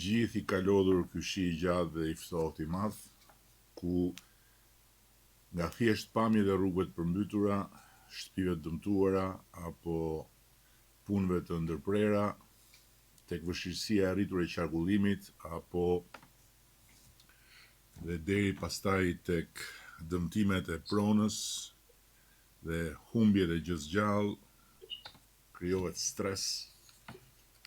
gjithë i ka lodhur ky shi i gjatë dhe i ftohtë i madh, ku nga thjesht pamje dhe rrugëve të përmbytura, shtëpive të dëmtuara apo punëve të ndërprera, tek vështirësia e arritur e qarkullimit apo dhe deri pastaj tek dëmtimet e pronës dhe humbjet e gjëzgjallë, krijohet stres,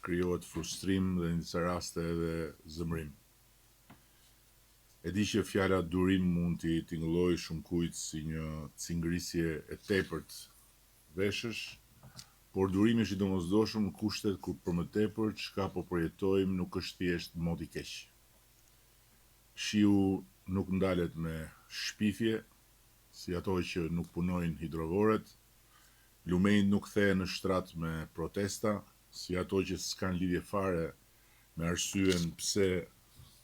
krijohet frustrim dhe në disa raste edhe zëmrim. E di që fjala durim mund t'i tingëllojë shumë kujt si një cingërisje e tepërt veshësh, por durimi është i domosdoshëm në kushtet kur për më tepër çka po përjetojmë nuk është thjesht mod i keq. Shiu nuk ndalet me shpifje, si ato që nuk punojnë hidrovorët, lumejnë nuk kthehen në shtrat me protesta, si ato që s'kan lidhje fare me arsyen pse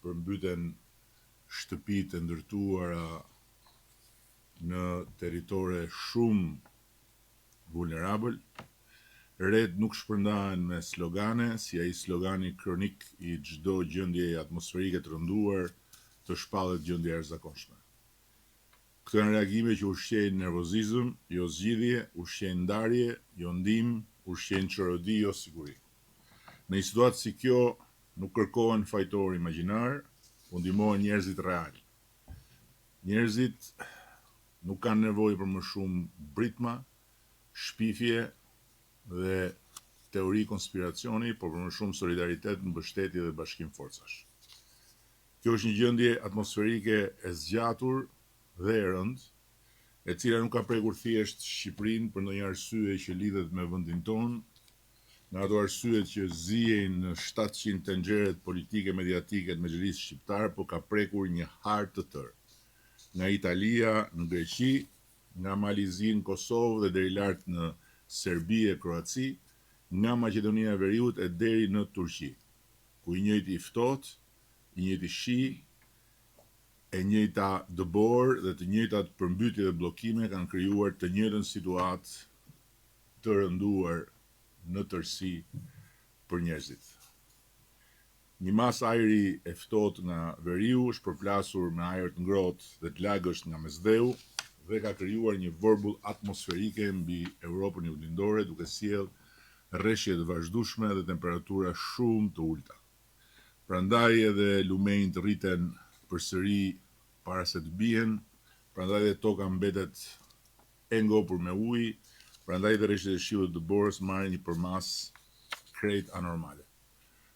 përmbyten shtëpitë e ndërtuara në territore shumë vulnerabël. Red nuk shpërndahen me slogane, si ai slogani kronik i çdo gjendje atmosferike të rënduar, të shpallet gjendje e jashtëzakonshme. Këto janë reagime që ushqejnë nervozizëm, jo zgjidhje, ushqejnë ndarje, jo ndihmë, ushqejnë çorodi, jo siguri. Në një situatë si kjo, nuk kërkohen fajtor imagjinar, po ndihmohen njerëzit real. Njerëzit nuk kanë nevojë për më shumë britma, shpifje dhe teori konspiracioni, por për më shumë solidaritet, mbështetje dhe bashkim forcash. Kjo është një gjendje atmosferike e zgjatur dhe e rëndë, e cila nuk ka prekur thjesht Shqipërinë për ndonjë arsye që lidhet me vendin tonë, nga ato arsyet që zihen në 700 tenxheret politike mediatike të Mexhelisë shqiptar, por ka prekur një hartë të tërë. Nga Italia në Greqi, nga Malizi në Kosovë dhe deri lart në Serbi e Kroaci, nga Maqedonia e Veriut e deri në Turqi, ku i njëjti i ftohtë, i njëjti shi, e njëjta dëbor dhe të njëjtat përmbytje dhe bllokime kanë krijuar të njëjtën situatë të rënduar në tërësi për njerëzit. Një mas ajri e ftohtë nga veriu është përplasur me ajër të ngrohtë dhe të lagësht nga mesdheu dhe ka krijuar një vorbull atmosferike mbi Europën juglindore, duke sjellë rreshje të vazhdueshme dhe temperatura shumë të ulta. Prandaj edhe lumenjtë rriten përsëri para se të bien, prandaj edhe toka mbetet e ngopur me ujë, prandaj edhe rreshtet e shiut të dëborës marrin një përmasë krejt anormale.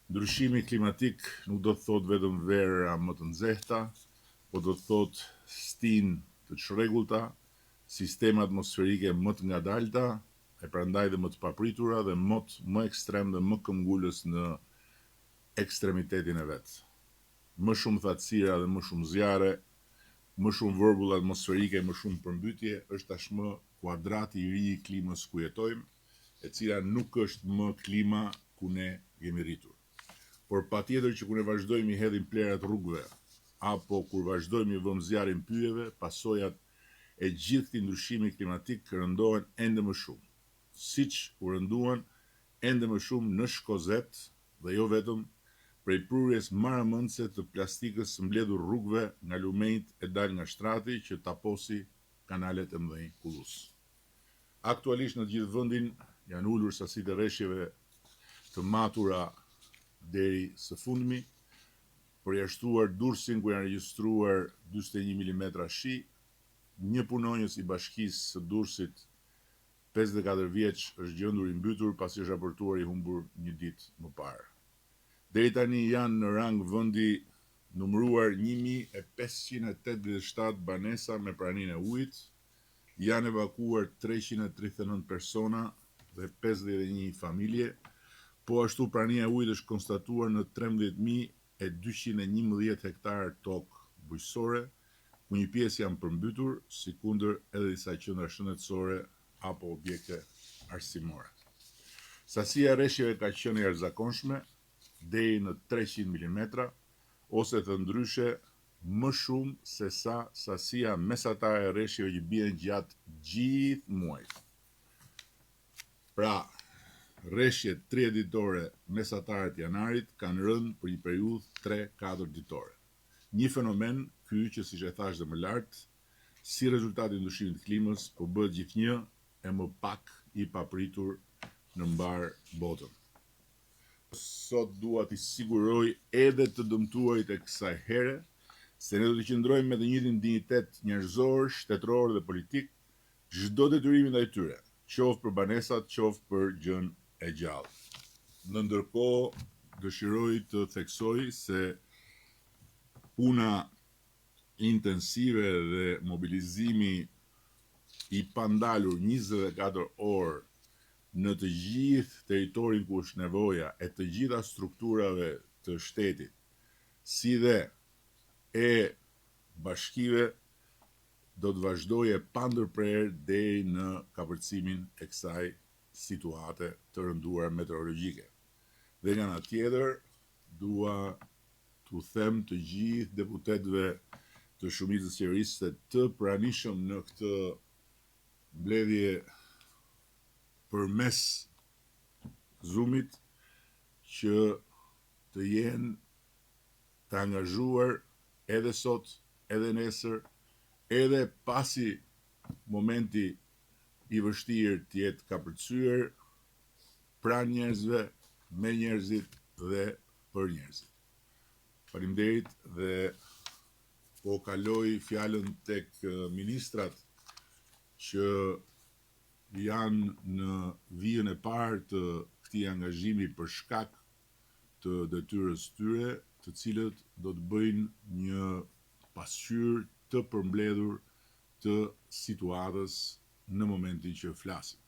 Ndryshimi klimatik nuk do të thotë vetëm vera më të nxehta, por do të thotë stinë të çrregullta, sisteme atmosferike më të ngadalta, e prandaj dhe më të papritura dhe më ekstrem dhe më këmbgulës në ekstremitetin e vet. Më shumë thatësira dhe më shumë zjarre, më shumë vorbull atmosferike, më shumë përmbytye, është tashmë kuadrati i ri i klimës ku jetojmë, e cila nuk është më klima ku ne jemi rritur. Por patjetër që kur ne vazhdojmë i hedhim plerat rrugëve, apo kur vazhdojmë i vëmë zjarrin pyjeve, pasojat e gjithë këtij ndryshimi klimatik rëndohen ende më shumë, siç u rënduan ende më shumë në Shkozet dhe jo vetëm prej prurjes maramëndse të plastikës së mbledhur rrugëve nga lumenjtë e dal nga shtrati që taposi kanalet e mëdhenj kullus. Aktualisht në të gjithë vendin janë ulur sasitë e rreshjeve të matura deri së fundmi, përjashtuar Durrësin ku janë regjistruar 41 mm shi. Një punonjës i bashkisë së Durrësit 54 vjeç është gjendur i mbytur pasi është raportuar i humbur një ditë më parë. Deri tani janë në rang vendi numëruar 1587 banesa me praninë e ujit, janë evakuuar 339 persona dhe 51 familje, po ashtu prania e ujit është konstatuar në 13.211 hektar tokë bujqësore, ku një pjesë janë përmbytur, sikundër edhe disa qendra shëndetësore apo objekte arsimore. Sasia e rreshjeve ka qenë e jashtëzakonshme, deri në 300 mm, ose të ndryshe më shumë se sa sasia mesatare e rreshjeve që bien gjatë gjithë muajit. Pra, rreshjet 3 ditore mesatare të janarit kanë rënë për një periudhë 3-4 ditore. Një fenomen ky që, siç e thash dhe më lart, si rezultati i ndryshimit të klimës, po bëhet gjithnjë e më pak i papritur në mbar botën. Sot dua t'i siguroj edhe të dëmtuarit e kësaj here se ne do të qëndrojmë me të njëjtin dinjitet njerëzor, shtetëror dhe politik çdo detyrimi ndaj tyre, qoftë për banesat, qoftë për gjën e gjallë. Në ndërkohë, dëshiroj të theksoj se puna intensive dhe mobilizimi i pandalur 24 orë në të gjithë territorin ku është nevoja e të gjitha strukturave të shtetit, si dhe e bashkive, do të vazhdoje pa ndërprerje deri në kapërcimin e kësaj situate të rënduar meteorologjike. Dhe nga ana tjetër, dua t'u them të gjithë deputetëve të shumicës qeverisë të pranishëm në këtë mbledhje përmes Zoomit që të jenë të angazhuar edhe sot, edhe nesër, edhe pasi momenti i vështirë të jetë kapërcyer pranë njerëzve, me njerëzit dhe për njerëzit. Faleminderit dhe po kaloj fjalën tek ministrat që janë në vijën e parë të këtij angazhimi për shkak të detyrës tyre, të cilët do të bëjnë një pasqyrë të përmbledhur të situatës në momentin që flasim.